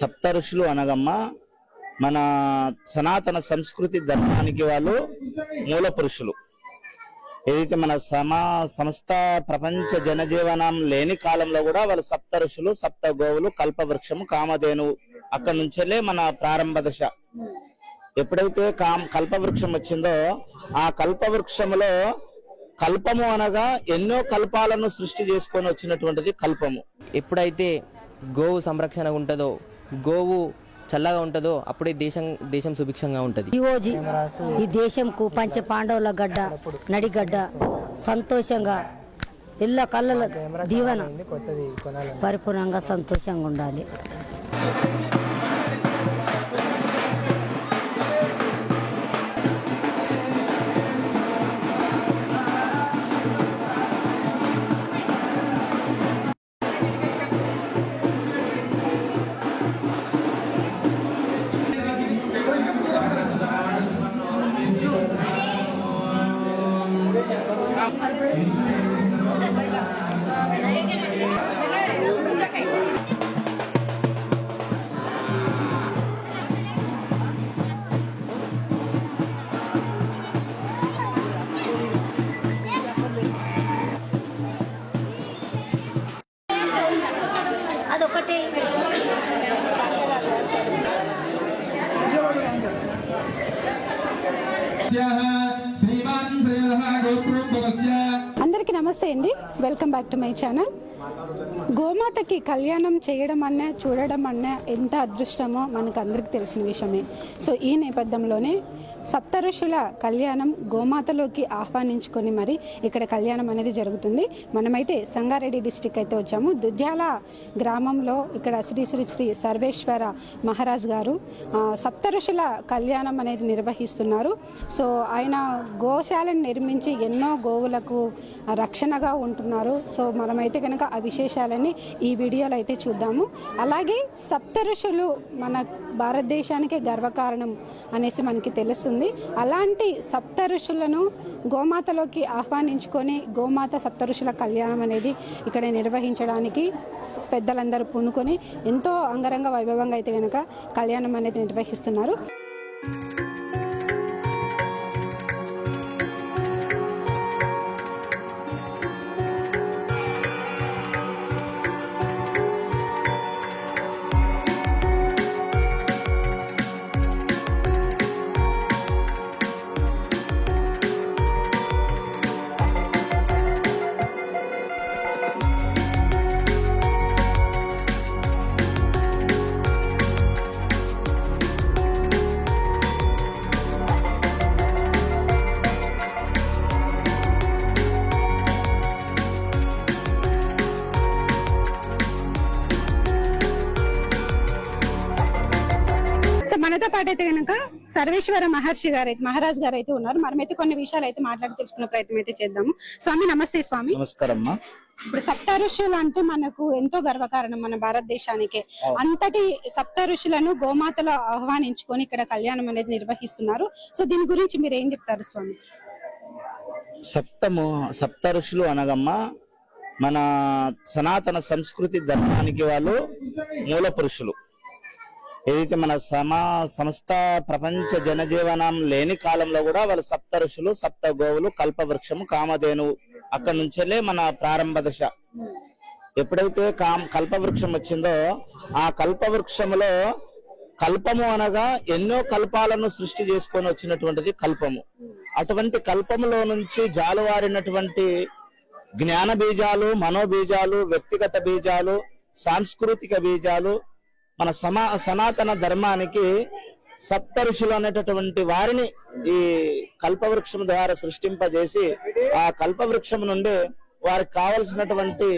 సప్త ఋషులు అనగమ్మ మన సనాతన సంస్కృతి ధర్మానికి వాళ్ళు మూల పురుషులు. ఏదైతే మన సమస్త ప్రపంచ జనజీవనం లేని కాలంలో కూడా వాళ్ళు సప్త ఋషులు, సప్త గోవులు, కల్పవృక్షము, కామధేనువు, అక్కడి నుంచెల్లే మన ప్రారంభ దశ. ఎప్పుడైతే కల్పవృక్షం వచ్చిందో ఆ కల్పవృక్షములో కల్పము అనగా ఎన్నో కల్పాలను సృష్టి చేసుకొని వచ్చినటువంటిది కల్పము. ఎప్పుడైతే గోవు సంరక్షణ ఉంటుందో, గోవు చల్లగా ఉంటుందో అప్పుడే దేశం సుభిక్షంగా ఉంటుంది. ఈ దేశంకు పంచ పాండవుల గడ్డ, నడిగడ్డ, సంతోషంగా ఇళ్ళ కళ్ళ దీవెన పరిపూర్ణంగా సంతోషంగా ఉండాలి. అదొకటి అందరికీ నమస్తే అండి. Welcome back to my channel. గోమాతకి కళ్యాణం చేయడం అన్నా చూడడం అన్నా ఎంత అదృష్టమో మనకు అందరికీ తెలిసిన విషయమే. సో ఈ నేపథ్యంలోనే సప్త ఋషుల కళ్యాణం గోమాతలోకి ఆహ్వానించుకొని మరి ఇక్కడ కళ్యాణం అనేది జరుగుతుంది. మనమైతే సంగారెడ్డి డిస్టిక్ అయితే వచ్చాము. దుద్యాల గ్రామంలో ఇక్కడ శ్రీ శ్రీ శ్రీ సర్వేశ్వర మహారాజ్ గారు సప్త ఋషుల కళ్యాణం అనేది నిర్వహిస్తున్నారు. సో ఆయన గోశాలను నిర్మించి ఎన్నో గోవులకు రక్షణగా ఉంటున్నారు. సో మనమైతే కనుక ఆ విశేషాలని ఈ వీడియోలో అయితే చూద్దాము. అలాగే సప్త ఋషులు మన భారతదేశానికే గర్వకారణం అనేసి మనకి తెలుస్తుంది. అలాంటి సప్త ఋషులను గోమాతలోకి ఆహ్వానించుకొని గోమాత సప్త ఋషుల కళ్యాణం అనేది ఇక్కడ నిర్వహించడానికి పెద్దలందరూ పూనుకొని ఎంతో అంగరంగ వైభవంగా అయితే కనుక కళ్యాణం అనేది నిర్వహిస్తున్నారు. సో మనతో పాటు అయితే కనుక సర్వేశ్వర మహారాజ్ గారు అయితే ఉన్నారు. మనమైతే కొన్ని విషయాలు అయితే మాట్లాడి తెలుసుకునే ప్రయత్నం అయితే చేద్దాము. స్వామి నమస్తే. స్వామి నమస్కారం. ఇప్పుడు సప్త ఋషులు అంటే మనకు ఎంతో గర్వకారణం మన భారతదేశానికి. అంతటి సప్త ఋషులను గోమాతలో ఆహ్వానించుకొని ఇక్కడ కళ్యాణం అనేది నిర్వహిస్తున్నారు. సో దీని గురించి మీరు ఏం చెప్తారు స్వామి? సప్త ఋషులు అనగమ్మ మన సనాతన సంస్కృతి ధర్మానికి వాళ్ళు మూల పురుషులు. ఏదైతే మన సమస్త ప్రపంచ జనజీవనం లేని కాలంలో కూడా వాళ్ళు సప్త ఋషులు, సప్త గోవులు, కల్పవృక్షము, కామధేనువు, అక్కడి నుంచెల్లే మన ప్రారంభ దశ. ఎప్పుడైతే కల్పవృక్షం వచ్చిందో ఆ కల్పవృక్షములో కల్పము అనగా ఎన్నో కల్పాలను సృష్టి చేసుకొని వచ్చినటువంటిది కల్పము. అటువంటి కల్పములో నుంచి జాలువారినటువంటి జ్ఞాన బీజాలు, మనోబీజాలు, వ్యక్తిగత బీజాలు, సాంస్కృతిక బీజాలు మన సనాతన ధర్మానికి సప్త ఋషులు అనేటటువంటి వారిని ఈ కల్పవృక్షం ద్వారా సృష్టింపజేసి ఆ కల్పవృక్షం నుండి వారికి కావలసినటువంటి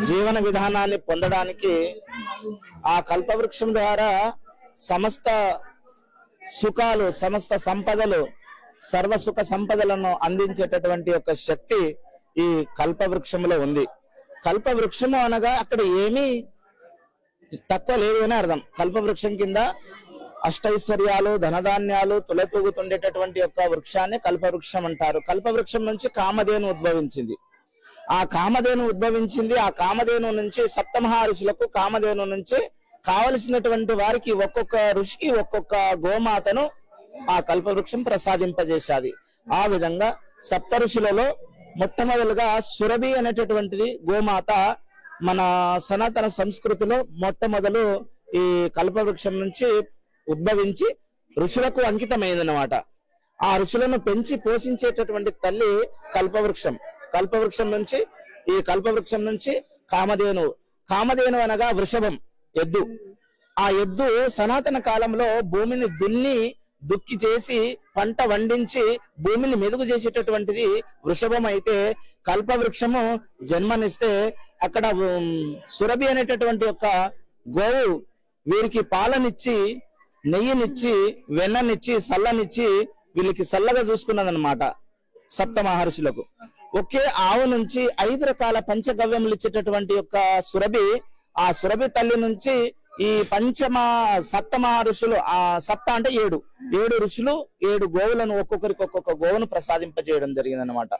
జీవన విధానాన్ని పొందడానికి ఆ కల్పవృక్షం ద్వారా సమస్త సుఖాలు, సమస్త సంపదలు, సర్వసుఖ సంపదలను అందించేటటువంటి ఒక శక్తి ఈ కల్పవృక్షంలో ఉంది. కల్పవృక్షము అనగా అక్కడ ఏమీ తక్కువ లేదు అని అర్థం. కల్పవృక్షం కింద అష్టైశ్వర్యాలు, ధనధాన్యాలు తులతూగుతుండేటటువంటి యొక్క వృక్షాన్ని కల్పవృక్షం అంటారు. కల్పవృక్షం నుంచి కామధేను ఉద్భవించింది. ఆ కామధేను ఉద్భవించింది. ఆ కామధేను నుంచి సప్తమహా ఋషులకు కామధేను నుంచి కావలసినటువంటి వారికి ఒక్కొక్క ఋషికి ఒక్కొక్క గోమాతను ఆ కల్పవృక్షం ప్రసాదింపజేశాది. ఆ విధంగా సప్త ఋషులలో మొట్టమొదలుగా సురభి అనేటటువంటిది గోమాత మన సనాతన సంస్కృతిలో మొట్టమొదలు ఈ కల్పవృక్షం నుంచి ఉద్భవించి ఋషులకు అంకితమైందన్నమాట. ఆ ఋషులను పెంచి పోషించేటటువంటి తల్లి కల్పవృక్షం. ఈ కల్పవృక్షం నుంచి కామధేను అనగా వృషభం, ఎద్దు. ఆ ఎద్దు సనాతన కాలంలో భూమిని దుక్కి చేసి పంట వండించి భూమిని మెదుగు చేసేటటువంటిది వృషభం అయితే, కల్పవృక్షము జన్మనిస్తే అక్కడ సురభి అనేటటువంటి యొక్క గోవు వీరికి పాలనిచ్చి, నెయ్యినిచ్చి, వెన్ననిచ్చి, సల్లనిచ్చి వీళ్ళకి సల్లగా చూసుకున్నదన్నమాట. సప్త మహర్షులకు ఒకే ఆవు నుంచి 5 రకాల పంచగవ్యములు ఇచ్చేటటువంటి యొక్క సురభి, ఆ సురభి తల్లి నుంచి ఈ సప్త మహర్షులు, ఆ సప్త అంటే 7 ఋషులు 7 గోవులను ఒక్కొక్కరికి ఒక్కొక్క గోవును ప్రసాదింపజేయడం జరిగిందనమాట.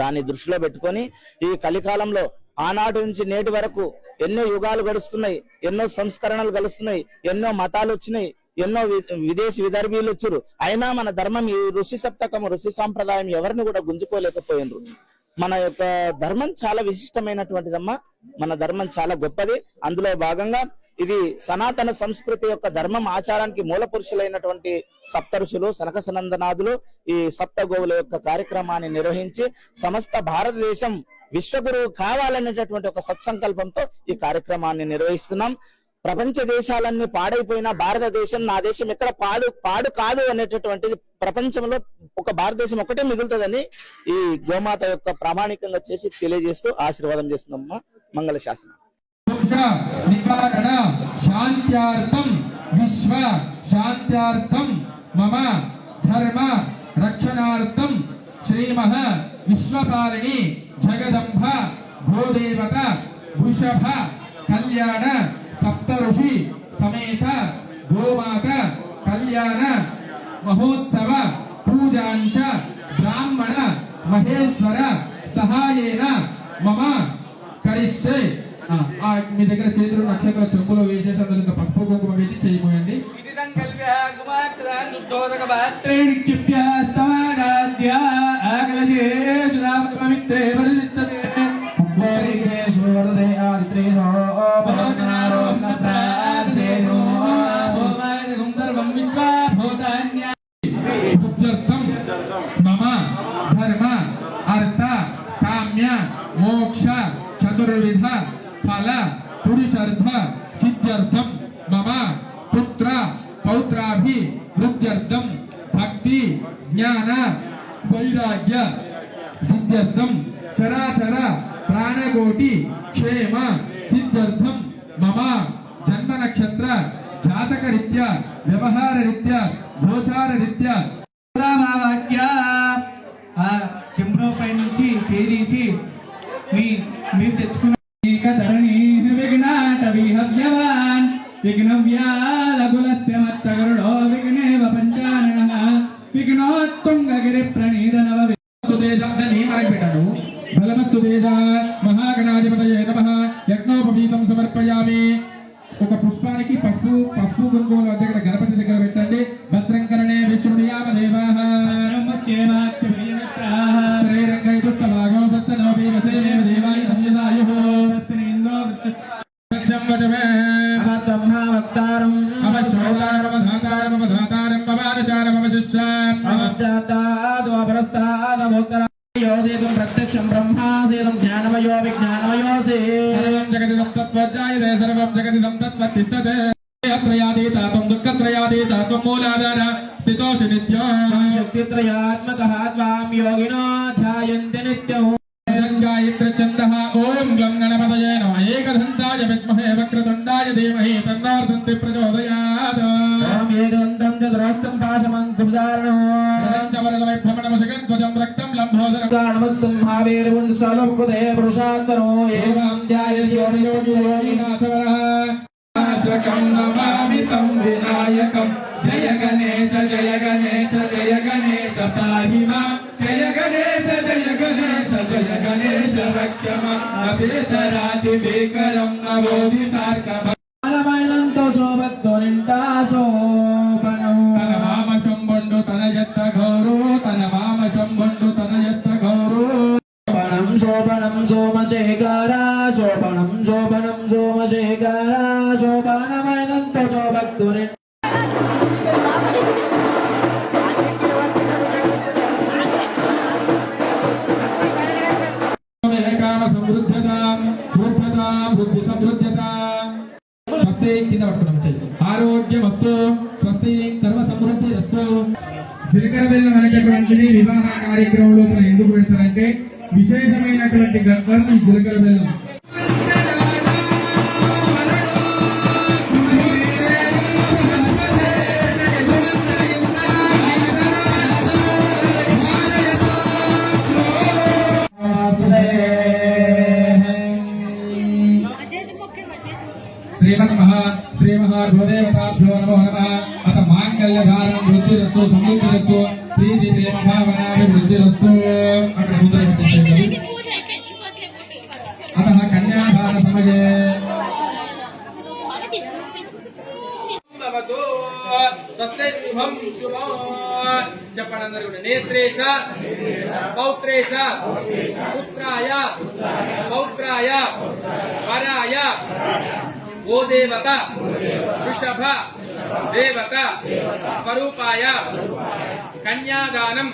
దాన్ని దృష్టిలో పెట్టుకొని ఈ కలికాలంలో ఆనాటి నుంచి నేటి వరకు ఎన్నో యుగాలు గడుస్తున్నాయి, ఎన్నో సంస్కరణలు గడుస్తున్నాయి, ఎన్నో మతాలు వచ్చినాయి, ఎన్నో విదేశీ విదర్భీలు వచ్చారు. అయినా మన ధర్మం, ఈ ఋషి సప్తకము, ఋషి సాంప్రదాయం ఎవరిని కూడా గుంజుకోలేకపోయినరు. మన యొక్క ధర్మం చాలా విశిష్టమైనటువంటిదమ్మా. మన ధర్మం చాలా గొప్పది. అందులో భాగంగా ఇది సనాతన సంస్కృతి యొక్క ధర్మం ఆచారానికి మూల పురుషులైనటువంటి సప్త ఋషులు సనక సనందనాథులు ఈ సప్త గోవుల యొక్క కార్యక్రమాన్ని నిర్వహించి సమస్త భారతదేశం విశ్వగురువు కావాలనేటటువంటి ఒక సత్సంకల్పంతో ఈ కార్యక్రమాన్ని నిర్వహిస్తున్నాం. ప్రపంచ దేశాలన్నీ పాడైపోయినా భారతదేశం, నా దేశం ఎక్కడ పాడు కాదు అనేటటువంటిది ప్రపంచంలో ఒక భారతదేశం ఒకటే మిగులుతుందని ఈ గోమాత యొక్క ప్రామాణికంగా చేసి తెలియజేస్తూ ఆశీర్వాదం చేస్తున్నామ్మా. మంగళ శాసనం. నికారణ శాంత్యార్థం విశ్వ శాంత్యార్థం మమ ధర్మ రక్షణార్థం శ్రీమహ విశ్వపాలిని జగదంబ గోదేవత వృషభ కళ్యాణ సప్త ఋషి సమేత గోమాత కళ్యాణ మహోత్సవ పూజాంచ బ్రాహ్మణ మహేశ్వర సహాయేన మమ కరిష్యే. మీ దగ్గర చేతులు నక్షత్ర చెంబులో వేసేసి అందులో ఇంకా పసుపు కుంకుమ వేసి చేయమోయండి. మమ ధర్మ అర్థ కామ్య మోక్ష చతుర్విధ ఫల పురుషార్థ సిద్ధ్యర్థం మమ పుత్ర పౌత్రాభి వృద్ధ్యర్థం భక్తి జ్ఞాన వైరాగ్య సిద్ధ్యర్థం చరాచర ప్రాణకోటి క్షేమ సిద్ధ్యర్థం మమ జన్మ నక్షత్ర జాతక రీత్యా వ్యవహార రీత్యా గోచార రీత్యా వాక్య చెంబులో పై నుంచి చేరీచి మీరు తెచ్చుకున్న ధరణి విఘ్నాట విహవ్యవాన్ విఘ్నవ్యాలగులత్యమత్తగరుడో విఘ్నేవ పంచానన విఘ్నోత్తుంగగిరి ప్రణీదనవ పెట్టాను. బలమస్తు తేజ మహాగణాధిపతయే నమః. యజ్ఞోపవీతం సమర్పయామి. ఒక పుష్పానికి పసుపు కుంకుమల దగ్గర గణపతి దగ్గర పెట్టండి. భద్రంకరణే విష్ణుయామ దేవాః శ్రీరంగైతుస్తవాగో సత్తనోపి వసేమే దేవాయ సంయదాయుః సత్సంవచమే అవతమ్హావక్తారం అవశ్రోతారం అవధాతారం అవధాతారం పవాదచారం అవశిష్యాం అవశ్చాతాదో అపరస్తాదమోత్తర యోసేతం ప్రత్యక్షం బ్రహ్మాసేతం జ్ఞానమయో విజ్ఞానమయోసే సర్వం జగదిదం తత్వజ్జాయతే సర్వం జగదిదం తత్వతిష్టతే త్రయాతీతాత్వం దుఃఖత్రయాతీతాత్వం మూలాధార స్థితోషి నిత్యం శక్తిత్రయాత్మకః త్వాం యోగినో ధ్యాయంతి నిత్యం గాయత్ర ఛందః ఓం గ్లం గణపతయే నమః ఏకదంతాయ విద్మహే వక్రతుండాయ ధీమహి తన్నోర్దంతి ప్రచోదయాత్ ఓం ఏకదంతం చతురస్తం పాశమంకుధారణం వరదవైభ్రమణమశకం ధ్వజం రక్తం లంబోదరం గాణమస్తం మహావీరవంద సలపుదే పురుషాత్మనో ఏవం ధ్యాయేయోగినాథవరః ఆశ్రకం నమామి తం వినాయకం జయ గణేశ జయ గణేశ జయ గణేశ పాహి మాం జయ గణేశ జయ గణేశ జయ గణేశ రక్షమ అభితరాతి భీకరం నవోదితార్కమ బాలమైనంతో శోభత్తో నిండా శోభనము తన మామ శంభండు తన ఎత్త గౌరు తన మామ శంభండు తన ఎత్త గౌరు శోభనం శోభనం సోమశేఖర శోభనం శోభనం సోమశేఖర శోభనమైనంతో శోభత్తో నిండా కామ సమృద్ధత బుద్ధత బుద్ధి సమృద్ధత స్వస్తి కింద పట్టుకున్నాం చెయ్యి ఆరోగ్యమస్తు స్వస్తి సర్వ సమృద్ధి అస్తు. జీలకర్ర బెల్లం అనేటటువంటిది వివాహ కార్యక్రమంలో మనం ఎందుకు పెడతారంటే విశేషమైనటువంటి గర్భం ఈ జీలకర్ర బెల్లం. శ్రీ మహాదేవతాభ్యో నమో నమః. అత మాంగళ్యధారం వృద్ధిరస్తు సమృద్ధిరస్తు ప్రీతి శ్రేమభావనాభివృద్ధిరస్తు. అక్కడ ముద్ర పెట్టేసేయండి. అత కన్యాదాన సమయే స్వస్తి శుభం శుభం చెప్పండి అందరూ కూడా. నేత్రే చ పౌత్రే చ పుత్రాయ పౌత్రాయ వరాయ ఓ దేవత వృషభ దేవత స్వరూపాయ కన్యాదానం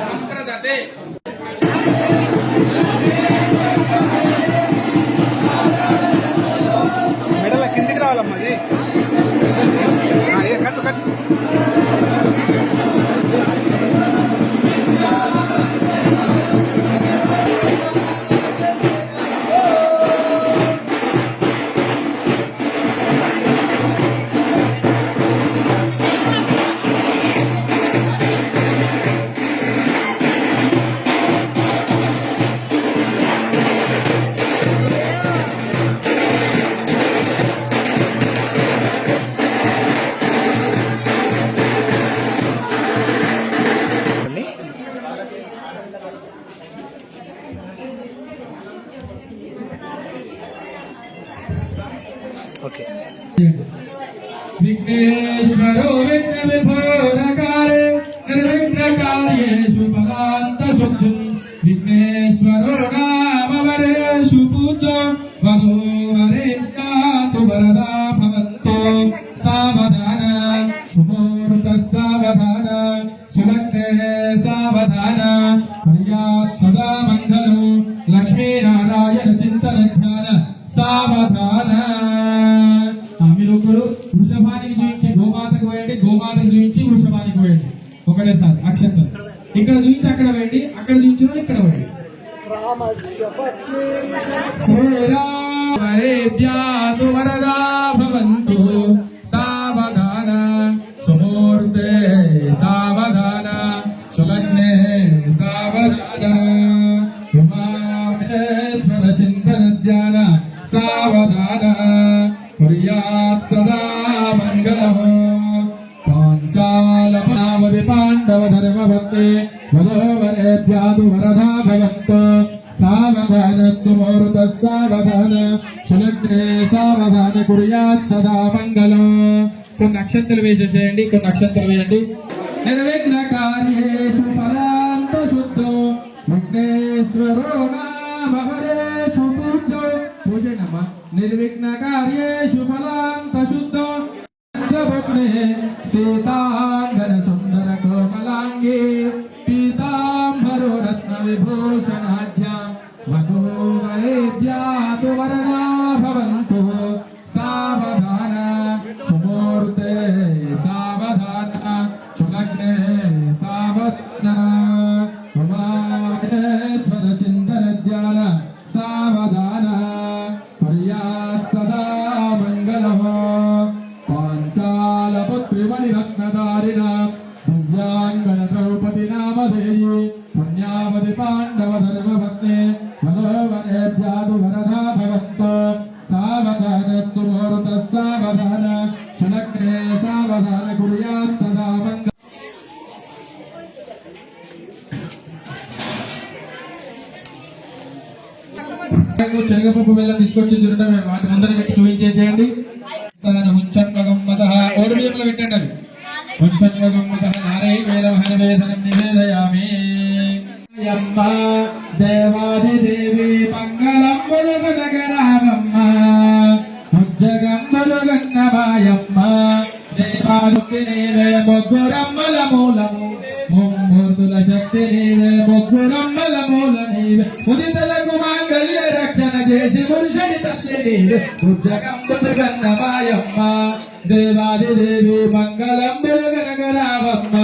సంప్రదతే. మెడల కిందికి రావాలమ్మా అది కట్టు కట్టు. విఘ్నేశ్వరో విఘ్న విఘోరకారే నిర్విఘ్నకార్యేషు ఫలాంత శుద్ధి. విఘ్నేశ్వరో నామ వరేషు పూజో వధూవరేణ్యాతు వరదా భవంతో. సావధాన సుముహూర్త సావధాన సులగ్నే సావధాన కుర్యాత్ సదా మంగళం. లక్ష్మీనారాయణ చింతన జ్ఞాన సావధాన. మీరు ఒకరు వృషభానికి చూపించి గోమాతకు వేయండి, గోమాతకు చూపించి వృషభానికి వేయండి. ఒకటేసారి అక్షంతం ఇక్కడ చూపించి అక్కడ వేయండి, అక్కడ చూపించిన ఇక్కడ వేయండి. శ్రీరామేభ్యాతు వరదా భవంతు. సావధాన సుమూర్తే సావధాన సులగ్నే సావధాన ఉమామహేశ్వర చింతన ధ్యాన సావధాన కుర్యాత్ సదా మంగళం. పాంచాలపనావది పాండవ ధర్మభక్తే వధోవరేభ్యాతు వరదా భవంతు. సావధాన సుముహూర్త సావధాన సులగ్నే సావధాన కుర్యాత్ సదా మంగళం. కొన్ని అక్షంతలు వేసేసేయండి, కొన్ని అక్షంతలు వేయండి. నిర్విఘ్న కార్యేషు ఫలాంత శుద్ధం విఘ్నేశ్వరో నామ వరేషు పూజ్యో. పూజేనమ్మా. నిర్విఘ్న కార్యేషు ఫలాంత శుద్ధో సభగ్నే సీతాంగన సుందర కోమలాంగే పీతాంబరో రత్న విభూషణాఢ్యాం వధూవరేభ్యాతు వరదా భవంతు. సావధాన సుమూర్తే సావధాన సులగ్నే సావధాన ఉమామహేశ్వర చింతన ధ్యాన సావధాన కుర్యాత్ సదా మంగళం. పాంచాలపుత్రిమణి రత్నధారిణ దివ్యాంగన ద్రౌపది నామధేయి పుణ్యావతి పాండవ ధర్మపత్ని వధోవరేభ్యాతు వరదా భవంతు. శనగపప్పు బెల్లం తీసుకొచ్చి చూడటం వాటి ముందర పెట్టి చూపించేసేయండి. ఓడి బియ్యంలో పెట్టండి అవి. నారాయణవేదనం నివేదయామి. దేవాదిదేవి మంగళంబులు గనగరామమ్మ ఉజ్జగంబులు గన్నమాయమ్మ దేవాదుకి నీవే మొగ్గురమ్మల మూలము ముమ్మూర్తుల శక్తి నీవే మొగ్గురమ్మల మూల నీవే ఉదితలకు మాంగళ్య రక్షణ చేసి పురుషుడి తల్లి నీవే ఉజ్జగంబులు గన్నమాయమ్మ దేవాదిదేవి మంగళంబులు గనగరామమ్మ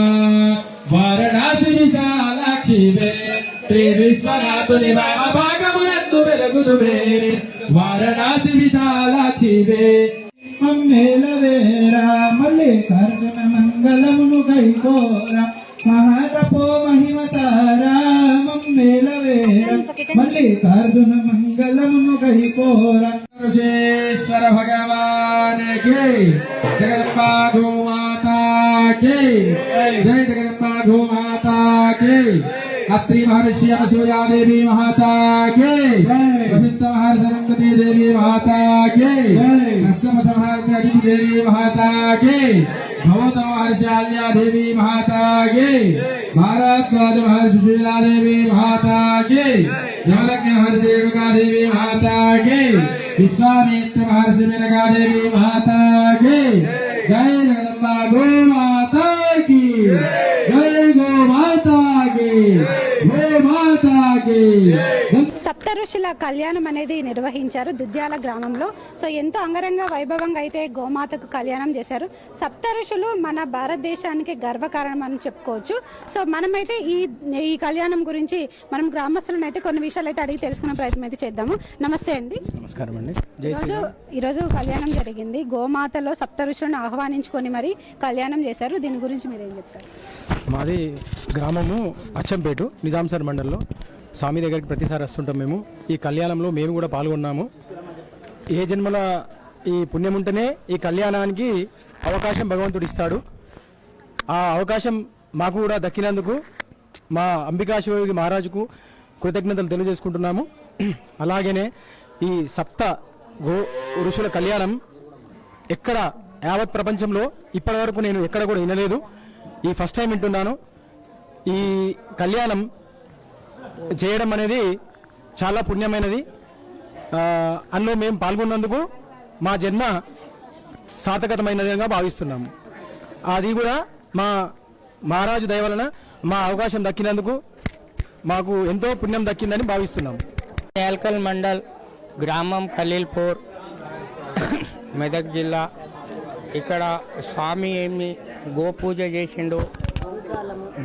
వారణాసి విశాలాక్షివే శ్రీ విశ్వనాథుని భాగమునందు వెలుగునువే వారణాసి విశాలాక్షివే మమ్మేలవేరా మల్లికార్జున మంగళమును కైకోరా మహాతపో మహిమ సారా మమ్మేలవేరా మల్లికార్జున మంగళమును కైకోరా. ఋషేశ్వర భగవాన్ కి జగదంబా గోమాతా కి జయ జగదంబా గోమాతా కి అత్రి మహర్షి అనసూయా దేవి మాతా కి వశిష్ఠ మహర్షి అరుంధతి దేవి మాతా కి కశ్యప సంహారిణి అదితి దేవి మాతా కి గౌతమ మహర్షి ఆల్యా దేవి మాతా కి భారద్వాజ మహర్షి శీలా దేవి మాతా కి యమదగ్ని మహర్షి రేణుకా దేవి మాతా కి విశ్వామిత్ర మహర్షి మేనకా దేవి మాతా కి జై జగదంబా గో మాతా కి జై గో మాతా కి గో మాతా కి. సప్త ఋషుల కళ్యాణం అనేది నిర్వహించారు దుద్యాల గ్రామంలో. సో ఎంతో అంగరంగ వైభవంగా అయితే గోమాతకు కళ్యాణం చేశారు. సప్త ఋషులు మన భారతదేశానికి గర్వకారణం అని చెప్పుకోవచ్చు. సో మనమైతే ఈ కళ్యాణం గురించి మనం గ్రామస్తులను అయితే కొన్ని విషయాలు అయితే అడిగి తెలుసుకునే ప్రయత్నం అయితే చేద్దాము. నమస్తే అండి. నమస్కారం అండి. ఈరోజు కళ్యాణం జరిగింది. గోమాతలో సప్త ఋషులను ఆహ్వానించుకొని మరి కళ్యాణం చేశారు. దీని గురించి మీరేం చెప్తారు? మాది గ్రామము అచ్చంపేట నిజాంసార్ మండలంలో. స్వామి దగ్గరికి ప్రతిసారి వస్తుంటాం మేము. ఈ కళ్యాణంలో మేము కూడా పాల్గొన్నాము. ఏ జన్మల ఈ పుణ్యం ఉంటేనే ఈ కళ్యాణానికి అవకాశం భగవంతుడు ఇస్తాడు. ఆ అవకాశం మాకు కూడా దక్కినందుకు మా అంబికాశివయోగి మహారాజుకు కృతజ్ఞతలు తెలియజేసుకుంటున్నాము. అలాగనే ఈ సప్త ఋషుల కళ్యాణం ఎక్కడ యావత్ ప్రపంచంలో ఇప్పటి వరకు నేను ఎక్కడ కూడా వినలేదు. ఈ ఫస్ట్ టైం వింటున్నాను. ఈ కళ్యాణం చేయడం అనేది చాలా పుణ్యమైనది. అందులో మేము పాల్గొన్నందుకు మా జన్మ సార్థకతమైనదిగా భావిస్తున్నాము. అది కూడా మా మహారాజు దయ వలన మా అవకాశం దక్కినందుకు మాకు ఎంతో పుణ్యం దక్కిందని భావిస్తున్నాము. నేల్కల్ మండల్ గ్రామం ఖలీల్పూర్ మెదక్ జిల్లా. ఇక్కడ స్వామి ఏమి గోపూజ చేసిండు,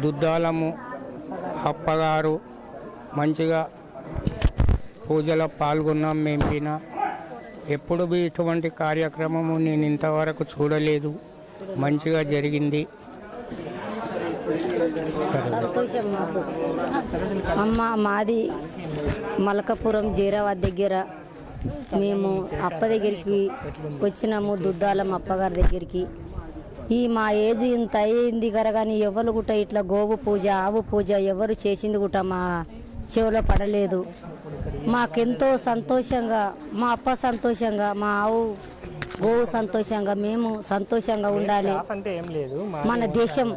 దుద్దాలము అప్పగారు మంచిగా పూజలో పాల్గొన్నాం. మేము ఎప్పుడు ఇటువంటి కార్యక్రమము నేను ఇంతవరకు చూడలేదు. మంచిగా జరిగింది. సంతోషం మాకు. మాది మలకపురం జీరాబాద్ దగ్గర. మేము అప్ప దగ్గరికి వచ్చినాము, దుద్దాలం అప్పగారి దగ్గరికి. మా ఏజ్ ఇంత అయింది కదా, కానీ ఎవరు గుట్ట ఇట్లా గోవు పూజ ఆవు పూజ ఎవరు చేసింది గుట్ట మా చెవిలో పడలేదు. మాకెంతో సంతోషంగా, మా అప్ప సంతోషంగా, మా ఆవు గోవు సంతోషంగా, మేము సంతోషంగా ఉండాలి. మన దేశం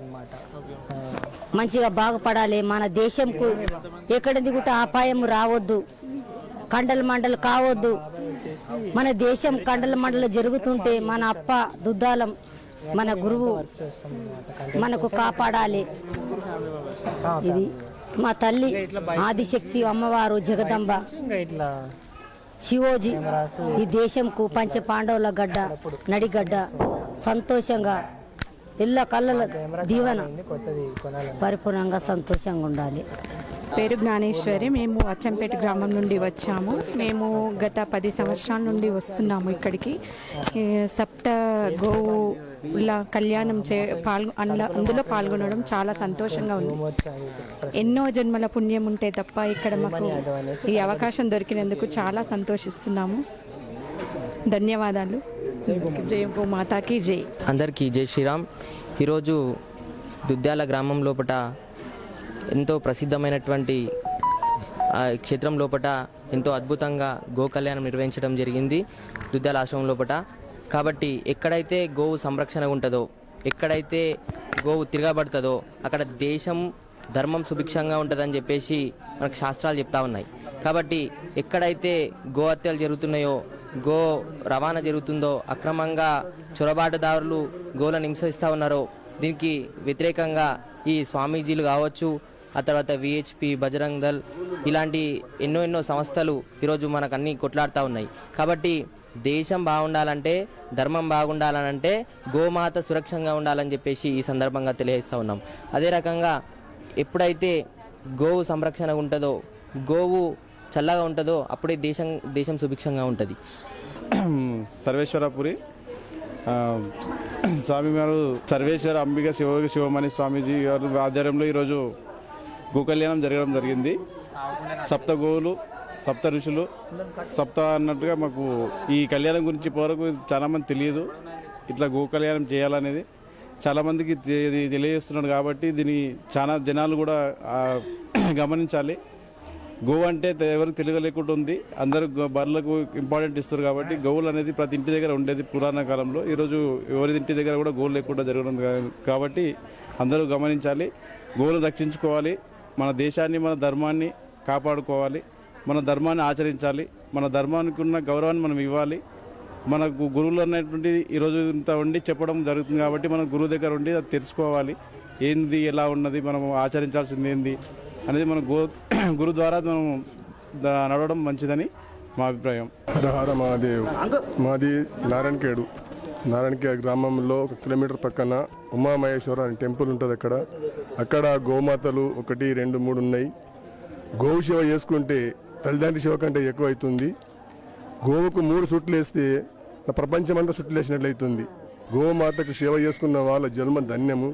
మంచిగా బాగుపడాలి. మన దేశంకు ఎక్కడిది కూడా అపాయం రావద్దు, కండల మండలు కావద్దు. మన దేశం కండల మండలు జరుగుతుంటే మన అప్ప దుద్దాలం మన గురువు మనకు కాపాడాలి. ఇది మా తల్లి ఆదిశక్తి అమ్మవారు జగదంబ శివోజీ ఈ దేశంకు పంచ పాండవుల గడ్డ నడిగడ్డ. సంతోషంగా ఇళ్ళ కళ్ళల దీవెన పరిపూర్ణంగా సంతోషంగా ఉండాలి. పేరు జ్ఞానేశ్వరి. మేము అచ్చంపేట గ్రామం నుండి వచ్చాము. మేము గత 10 సంవత్సరాల నుండి వస్తున్నాము ఇక్కడికి. సప్త గోవుల కళ్యాణం అందులో పాల్గొనడం చాలా సంతోషంగా ఉంది. ఎన్నో జన్మల పుణ్యం ఉంటే తప్ప ఇక్కడ మాకు ఈ అవకాశం దొరికినందుకు చాలా సంతోషిస్తున్నాము. ధన్యవాదాలు. జై గోమాతాకి జై. అందరికీ జై శ్రీరామ్. ఈరోజు దుద్యాల గ్రామం లోపల ఎంతో ప్రసిద్ధమైనటువంటి క్షేత్రం లోపల ఎంతో అద్భుతంగా గో కళ్యాణం నిర్వహించడం జరిగింది దుద్దాల ఆశ్రమం లోపల. కాబట్టి ఎక్కడైతే గోవు సంరక్షణ ఉంటుందో, ఎక్కడైతే గోవు తిరగబడుతుందో అక్కడ దేశం ధర్మం సుభిక్షంగా ఉంటుందని చెప్పేసి మనకు శాస్త్రాలు చెప్తా ఉన్నాయి. కాబట్టి ఎక్కడైతే గో హత్యలు జరుగుతున్నాయో, గో రవాణా జరుగుతుందో, అక్రమంగా చొరబాటుదారులు గోలను హింసిస్తూ ఉన్నారో దీనికి వ్యతిరేకంగా ఈ స్వామీజీలు కావచ్చు, ఆ తర్వాత విహెచ్పి, బజరంగ్ దళ్ ఇలాంటి ఎన్నో సంస్థలు ఈరోజు మనకు అన్నీ కొట్లాడుతూ ఉన్నాయి. కాబట్టి దేశం బాగుండాలంటే, ధర్మం బాగుండాలనంటే గోమాత సురక్షంగా ఉండాలని చెప్పేసి ఈ సందర్భంగా తెలియజేస్తూ ఉన్నాం. అదే రకంగా ఎప్పుడైతే గోవు సంరక్షణ ఉంటుందో, గోవు చల్లగా ఉంటుందో అప్పుడే దేశం సుభిక్షంగా ఉంటుంది. సర్వేశ్వరపురి స్వామి గారు సర్వేశ్వర అంబిక శివమణి స్వామీజీ గారు ఆధ్వర్యంలో ఈరోజు గో కళ్యాణం జరగడం జరిగింది. సప్త గోవులు, సప్త ఋషులు, సప్త అన్నట్టుగా మాకు ఈ కళ్యాణం గురించి ఇప్పటివరకు చాలామంది తెలియదు. ఇట్లా గో కళ్యాణం చేయాలనేది చాలామందికి తెలియజేస్తున్నాడు. కాబట్టి దీన్ని చాలా జనాలు కూడా గమనించాలి. గో అంటే ఎవరికి తెలియలేకుండా ఉంది. అందరూ బర్రెలకు ఇంపార్టెంట్ ఇస్తారు. కాబట్టి గోవులు అనేది ప్రతి ఇంటి దగ్గర ఉండేది పురాణ కాలంలో. ఈరోజు ఎవరి ఇంటి దగ్గర కూడా గోవులు లేకుండా జరగడం కాబట్టి అందరూ గమనించాలి. గోవులు రక్షించుకోవాలి. మన దేశాన్ని, మన ధర్మాన్ని కాపాడుకోవాలి. మన ధర్మాన్ని ఆచరించాలి. మన ధర్మానికి ఉన్న గౌరవాన్ని మనం ఇవ్వాలి. మనకు గురువులు అనేటువంటి ఈరోజు ఇంత ఉండి చెప్పడం జరుగుతుంది. కాబట్టి మనం గురువు దగ్గర ఉండి అది తెలుసుకోవాలి. ఏంది, ఎలా ఉన్నది, మనం ఆచరించాల్సింది ఏంది అనేది మన గురు ద్వారా మనం నడవడం మంచిదని మా అభిప్రాయం. హరహర మహాదేవ్. మాది నారాయణఖేడు గ్రామంలో 1 కిలోమీటర్ పక్కన ఉమామహేశ్వర అనే టెంపుల్ ఉంటుంది. అక్కడ గోమాతలు 1, 2, 3 ఉన్నాయి. గోవు సేవ చేసుకుంటే తల్లిదండ్రి సేవ కంటే ఎక్కువ అవుతుంది. గోవుకు 3 సుట్లు వేస్తే ప్రపంచమంతా సుట్లు వేసినట్లయితుంది. గోమాతకు సేవ చేసుకున్న వాళ్ళ జన్మ ధన్యము.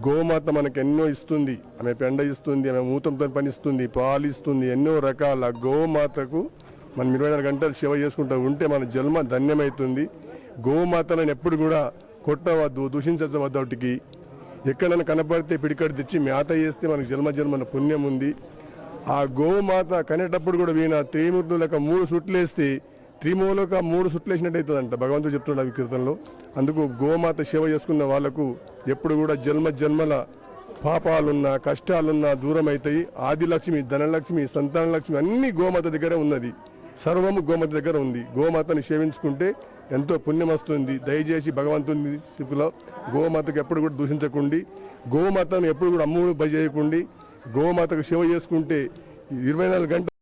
గోమాత మనకు ఎన్నో ఇస్తుంది. ఆమె పెండ ఇస్తుంది, ఆమె మూతంతో పనిస్తుంది, పాలు ఇస్తుంది, ఎన్నో రకాల. గోమాతకు మనం 24 గంటలు సేవ చేసుకుంటూ ఉంటే మన జన్మ ధన్యమవుతుంది. గోమాతలను ఎప్పుడు కూడా కొట్టవద్దు, దూషించవద్దు. వాటికి ఎక్కడైనా కనపడితే పిడికడు తెచ్చి మేత చేస్తే మనకు జన్మ పుణ్యం ఉంది. ఆ గోమాత కనేటప్పుడు కూడా వీణ త్రిమూర్తులకు 3 సుట్లు వేస్తే త్రిమూలక 3 సుట్లు వేసినట్టు అవుతుందంట భగవంతుడు చెప్తున్నాడు కీర్తనలో. అందుకు గోమాత సేవ చేసుకున్న వాళ్లకు ఎప్పుడు కూడా జన్మల పాపాలున్నా, కష్టాలున్నా దూరం అవుతాయి. ఆదిలక్ష్మి, ధనలక్ష్మి, సంతాన లక్ష్మి అన్ని గోమాత దగ్గర ఉన్నది. సర్వము గోమాత దగ్గర ఉంది. గోమాతని సేవించుకుంటే ఎంతో పుణ్యం వస్తుంది. దయచేసి భగవంతుని స్థితిలో గోమాతకు ఎప్పుడు కూడా దూషించకండి. గోమాతను ఎప్పుడు కూడా అమ్ముడు చేయకండి. గోమాతకు సేవ చేసుకుంటే 24 గంటలు